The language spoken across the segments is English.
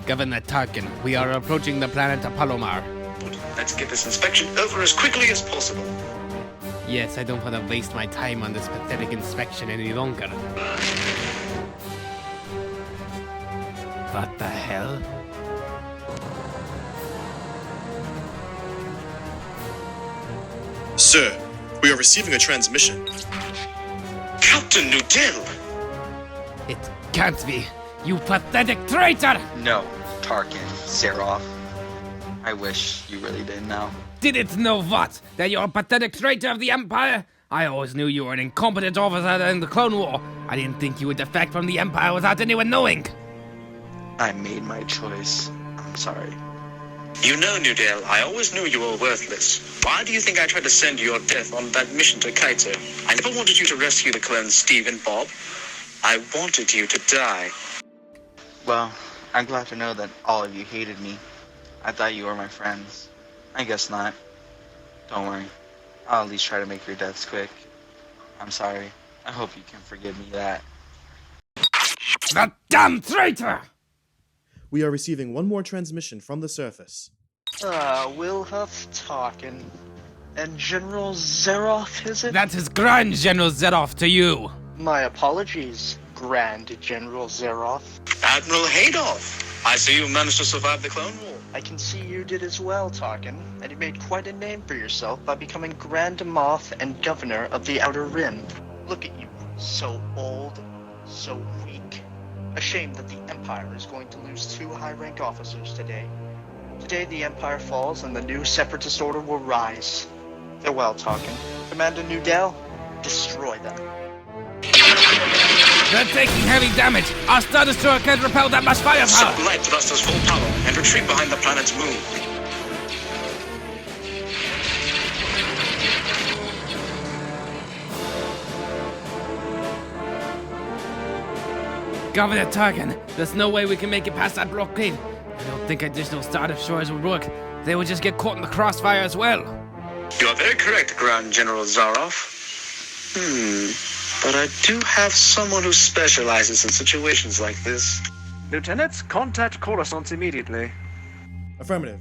Governor Tarkin, we are approaching the planet Palomar. Let's get this inspection over as quickly as possible. Yes, I don't want to waste my time on this pathetic inspection any longer. What the hell? Sir, we are receiving a transmission. Captain Nudell! It can't be. You pathetic traitor! No, Tarkin, Seraph. I wish you really didn't know. Didn't know what? That you're a pathetic traitor of the Empire? I always knew you were an incompetent officer in the Clone War. I didn't think you would defect from the Empire without anyone knowing. I made my choice. I'm sorry. You know, Nudell, I always knew you were worthless. Why do you think I tried to send your death on that mission to Kaito? I never wanted you to rescue the clones Steve and Bob. I wanted you to die. Well, I'm glad to know that all of you hated me. I thought you were my friends. I guess not. Don't worry. I'll at least try to make your deaths quick. I'm sorry. I hope you can forgive me that. The damn traitor! We are receiving one more transmission from the surface. Wilhuff Tarkin. And General Zeroff, is it? That is Grand General Zeroff to you. My apologies, Grand General Zeroff. Admiral Haydoff! I see you managed to survive the Clone War. I can see you did as well, Tarkin, and you made quite a name for yourself by becoming Grand Moff and Governor of the Outer Rim. Look at you, so old, so weak. A shame that the Empire is going to lose 2 high-rank officers today. Today the Empire falls and the new Separatist Order will rise. Farewell, Tarkin. Commander Nudell, destroy them. They're taking heavy damage. Our Star Destroyer can't repel that much firepower. Set light thrusters full power and retreat behind the planet's moon. Governor Tarkin, there's no way we can make it past that blockade. I don't think additional Star Destroyers would work. They would just get caught in the crossfire as well. You are very correct, Grand General Zaroff. But I do have someone who specializes in situations like this. Lieutenant, contact Coruscant immediately. Affirmative.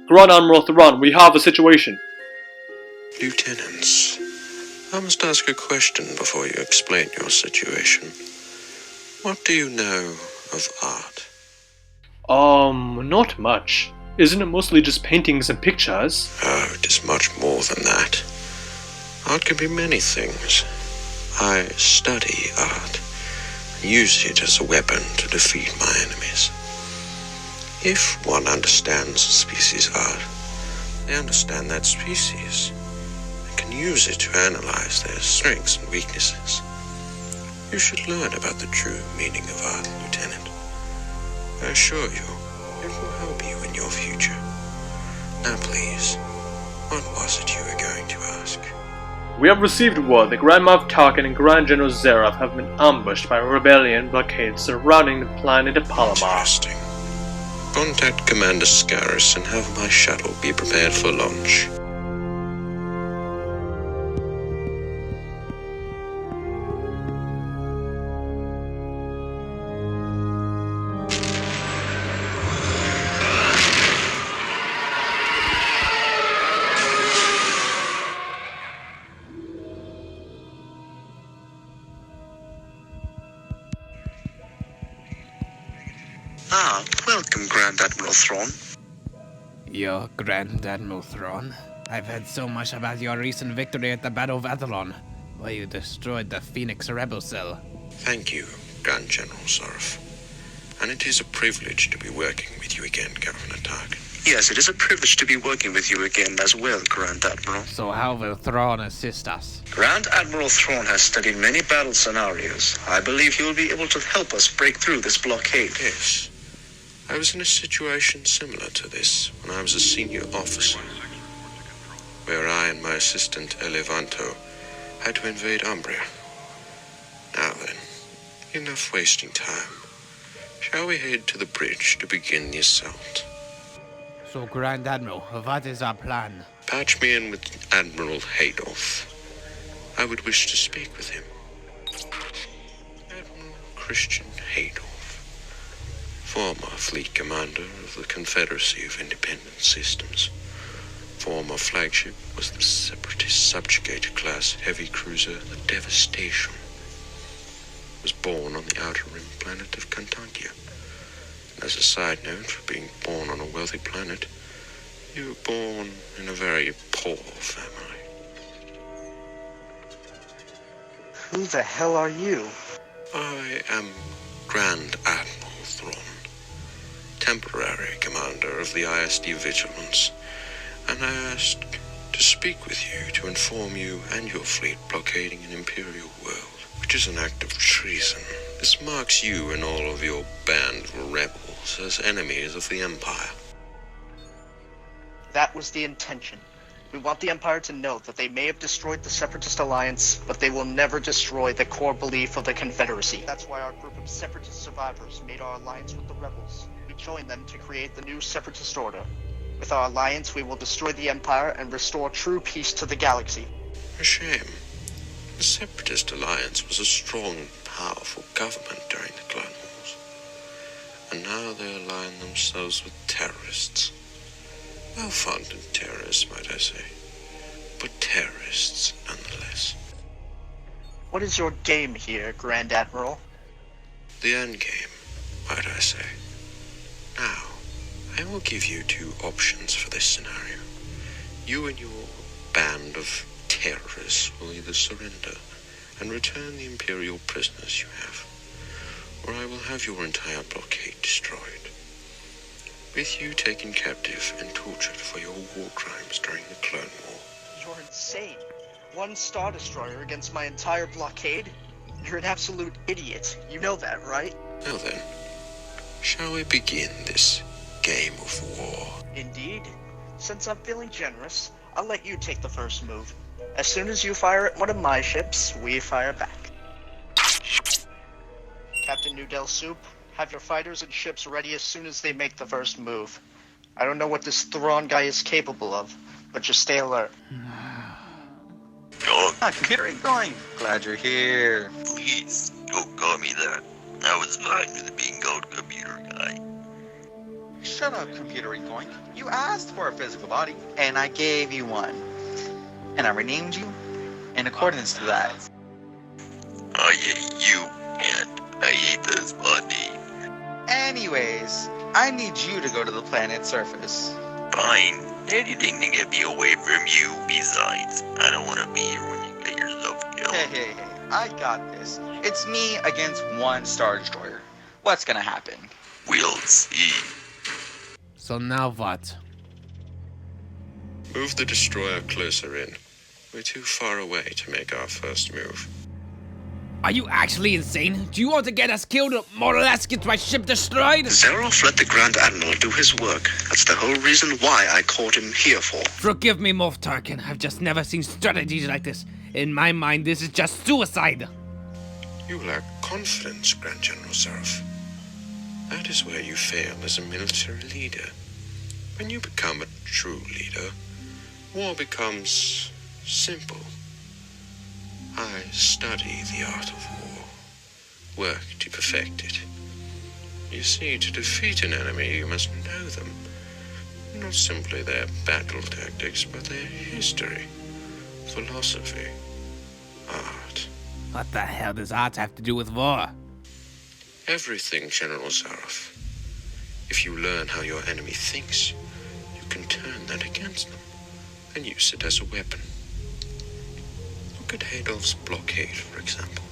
Grand Admiral Thrawn, we have a situation. Lieutenants, I must ask a question before you explain your situation. What do you know of art? Not much. Isn't it mostly just paintings and pictures? Oh, it is much more than that. Art can be many things. I study art, and use it as a weapon to defeat my enemies. If one understands a species' art, they understand that species and can use it to analyze their strengths and weaknesses. You should learn about the true meaning of art, Lieutenant. I assure you, it will help you in your future. Now please, what was it you were going to ask? We have received word that Grand Moff Tarkin and Grand General Zeroff have been ambushed by a rebellion blockade surrounding the planet of Palomar. Interesting. Contact Commander Scaris and have my shuttle be prepared for launch. Welcome, Grand Admiral Thrawn. Your Grand Admiral Thrawn? I've heard so much about your recent victory at the Battle of Athlon, where you destroyed the Phoenix Rebel Cell. Thank you, Grand General Zorf. And it is a privilege to be working with you again, Governor Tarkin. Yes, it is a privilege to be working with you again as well, Grand Admiral. So how will Thrawn assist us? Grand Admiral Thrawn has studied many battle scenarios. I believe he will be able to help us break through this blockade. Yes. I was in a situation similar to this when I was a senior officer, where I and my assistant Elevanto had to invade Umbria. Now then, enough wasting time. Shall we head to the bridge to begin the assault? So, Grand Admiral, what is our plan? Patch me in with Admiral Haydoff. I would wish to speak with him. Admiral Christian Haydoff, former fleet commander of the Confederacy of Independent Systems. Former flagship was the Separatist subjugated class heavy cruiser, the Devastation. Was born on the outer rim planet of Cantankia. And as a side note, for being born on a wealthy planet, you were born in a very poor family. Who the hell are you? I am Grand Admiral Thrawn, temporary commander of the ISD Vigilance, and I asked to speak with you to inform you and your fleet blockading an Imperial world, which is an act of treason. This marks you and all of your band of rebels as enemies of the Empire. That was the intention. We want the Empire to know that they may have destroyed the Separatist Alliance, but they will never destroy the core belief of the Confederacy. That's why our group of Separatist survivors made our alliance with the rebels. We joined them to create the new Separatist Order. With our alliance, we will destroy the Empire and restore true peace to the galaxy. A shame. The Separatist Alliance was a strong, powerful government during the Clone Wars. And now they align themselves with terrorists. Well-funded terrorists, might I say. But terrorists, nonetheless. What is your game here, Grand Admiral? The endgame, might I say. Now, I will give you two options for this scenario. You and your band of terrorists will either surrender and return the Imperial prisoners you have, or I will have your entire blockade destroyed, with you taken captive and tortured for your war crimes during the Clone War. You're insane. One Star Destroyer against my entire blockade? You're an absolute idiot. You know that, right? Now then, shall we begin this game of war? Indeed. Since I'm feeling generous, I'll let you take the first move. As soon as you fire at one of my ships, we fire back. Captain Noodle Soup, have your fighters and ships ready as soon as they make the first move. I don't know what this Thrawn guy is capable of, but just stay alert. Computer ain't going. Glad you're here. Please, don't call me that. I was fine with being called computer guy. Shut up, computer ain't going. You asked for a physical body, and I gave you one. And I renamed you in accordance to that. I hate you, and I hate this body. Anyways, I need you to go to the planet's surface. Fine. Anything to get me away from you. Besides, I don't want to be here when you get yourself killed. Hey, I got this. It's me against one Star Destroyer. What's gonna happen? We'll see. So now what? Move the destroyer closer in. We're too far away to make our first move. Are you actually insane? Do you want to get us killed or more or less get my ship destroyed? Zeroff let the Grand Admiral do his work. That's the whole reason why I called him here for. Forgive me, Moff Tarkin. I've just never seen strategies like this. In my mind, this is just suicide. You lack confidence, Grand General Zeroff. That is where you fail as a military leader. When you become a true leader, war becomes simple. I study the art of war, work to perfect it. You see, to defeat an enemy, you must know them. Not simply their battle tactics, but their history, philosophy, art. What the hell does art have to do with war? Everything, General Zeroff. If you learn how your enemy thinks, you can turn that against them and use it as a weapon. Look at Haydoff's Blockade, for example.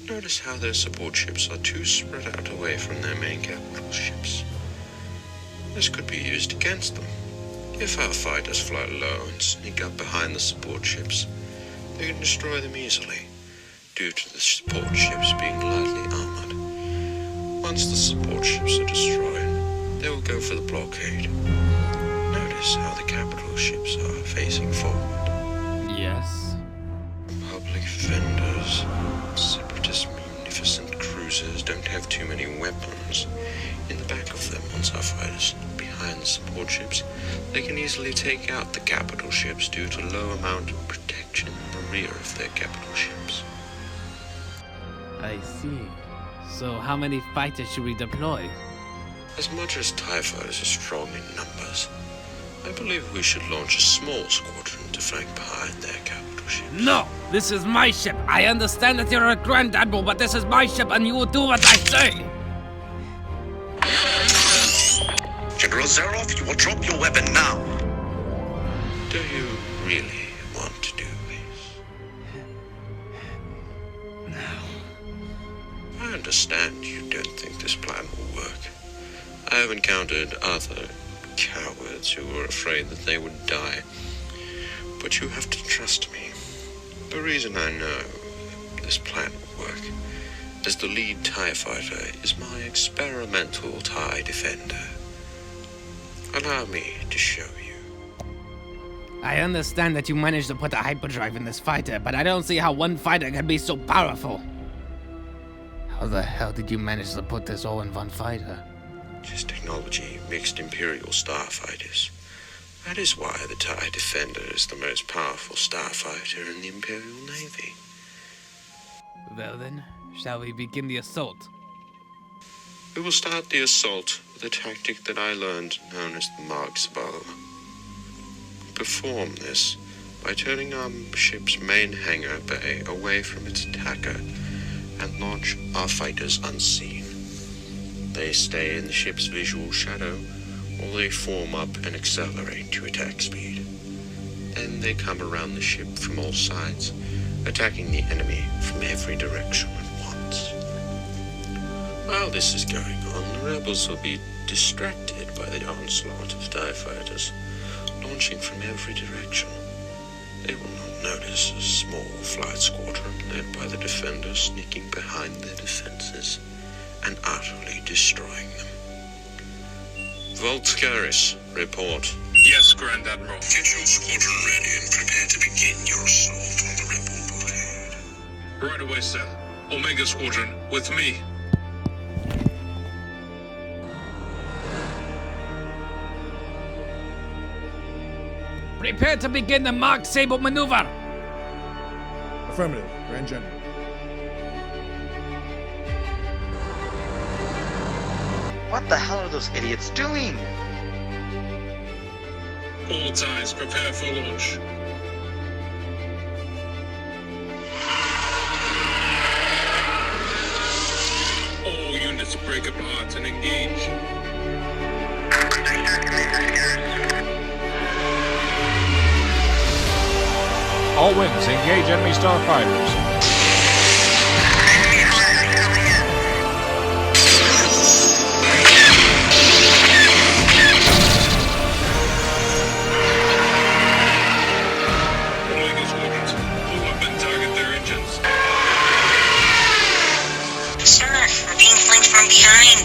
Notice how their support ships are too spread out away from their main capital ships. This could be used against them. If our fighters fly low and sneak up behind the support ships, they can destroy them easily, due to the support ships being lightly armored. Once the support ships are destroyed, They will go for the blockade. Notice how the capital ships are facing forward. Yes. Public vendors, Separatist munificent cruisers don't have too many weapons. In the back of them on Starfighters, behind the support ships, they can easily take out the capital ships due to low amount of protection in the rear of their capital ships. I see. So how many fighters should we deploy? As much as TIE fighters are strong in numbers, I believe we should launch a small squadron to flank behind their capital ships. No! This is my ship! I understand that you're a Grand Admiral, but this is my ship and you will do what I say! General Zeroff, you will drop your weapon now. Do you really want to do this? No. I understand you don't think this plan will work. I have encountered other cowards who were afraid that they would die. But you have to trust me. The reason I know this plan will work is the lead TIE fighter is my experimental TIE defender. Allow me to show you. I understand that you managed to put a hyperdrive in this fighter, but I don't see how one fighter can be so powerful. How the hell did you manage to put this all in one fighter? Just technology mixed Imperial starfighters. That is why the TIE Defender is the most powerful starfighter in the Imperial Navy. Well then, shall we begin the assault? We will start the assault with a tactic that I learned known as the Mark's Bow. Perform this by turning our ship's main hangar bay away from its attacker and launch our fighters unseen. They stay in the ship's visual shadow, or they form up and accelerate to attack speed. Then they come around the ship from all sides, attacking the enemy from every direction at once. While this is going on, the rebels will be distracted by the onslaught of TIE fighters, launching from every direction. They will not notice a small flight squadron led by the defenders sneaking behind their defenses and utterly destroying them. Voltskaris, report. Yes, Grand Admiral. Get your squadron ready and prepare to begin your assault on the rebel blockade. Right away, sir. Omega Squadron, with me. Prepare to begin the Mark Sable maneuver! Affirmative, Grand General. What the hell are those idiots doing? All ties, prepare for launch. All units break apart and engage. All wings, engage enemy starfighters. Omega Squadrons, pull up and target their engines. Sir, we're being flanked from behind.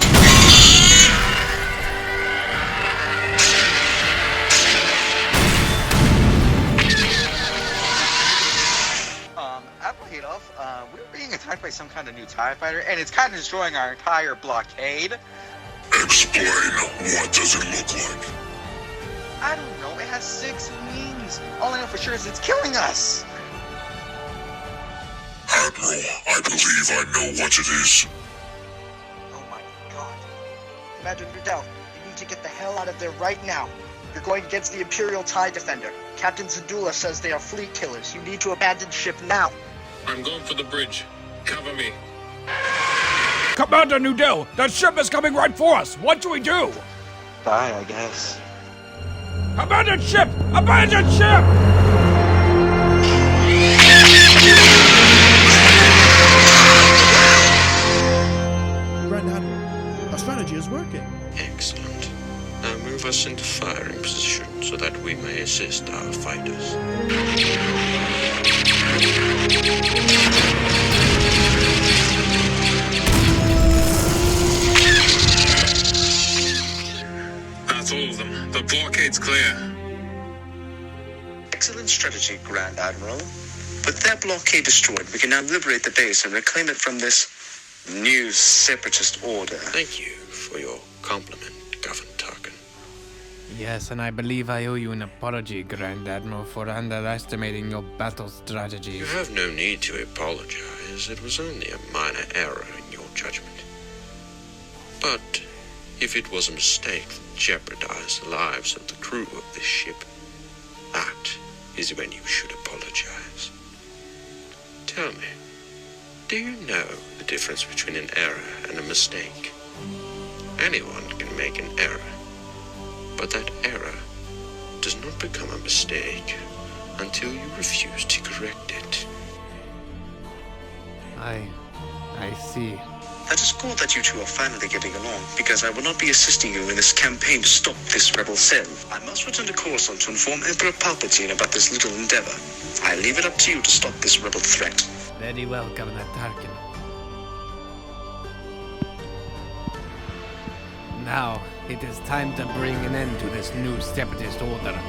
We're being attacked by some kind of new TIE fighter, and it's kind of destroying our entire blockade. Explain, what does it look like? I don't know, it has 6 wings. All I know for sure is it's killing us. Admiral, I believe I know what it is. Oh my god. Commander Nudell, you need to get the hell out of there right now. You're going against the Imperial TIE Defender. Captain Zadula says they are fleet killers. You need to abandon ship now. I'm going for the bridge. Cover me. Commander Nudell, that ship is coming right for us. What do we do? Die, I guess. Abandon ship! Abandon ship! Grand Admiral, our strategy is working. Excellent. Now move us into firing position so that we may assist our fighters. Clear. Excellent strategy, Grand Admiral. With their blockade destroyed, we can now liberate the base and reclaim it from this new Separatist Order. Thank you for your compliment, Governor Tarkin. Yes, and I believe I owe you an apology, Grand Admiral, for underestimating your battle strategies. You have no need to apologize. It was only a minor error in your judgment. But if it was a mistake that jeopardized the lives of the crew of this ship, that is when you should apologize. Tell me, do you know the difference between an error and a mistake? Anyone can make an error, but that error does not become a mistake until you refuse to correct it. I see. That is good that you two are finally getting along, because I will not be assisting you in this campaign to stop this rebel cell. I must return to Coruscant to inform Emperor Palpatine about this little endeavor. I leave it up to you to stop this rebel threat. Very well, Governor Tarkin. Now, it is time to bring an end to this new Separatist Order.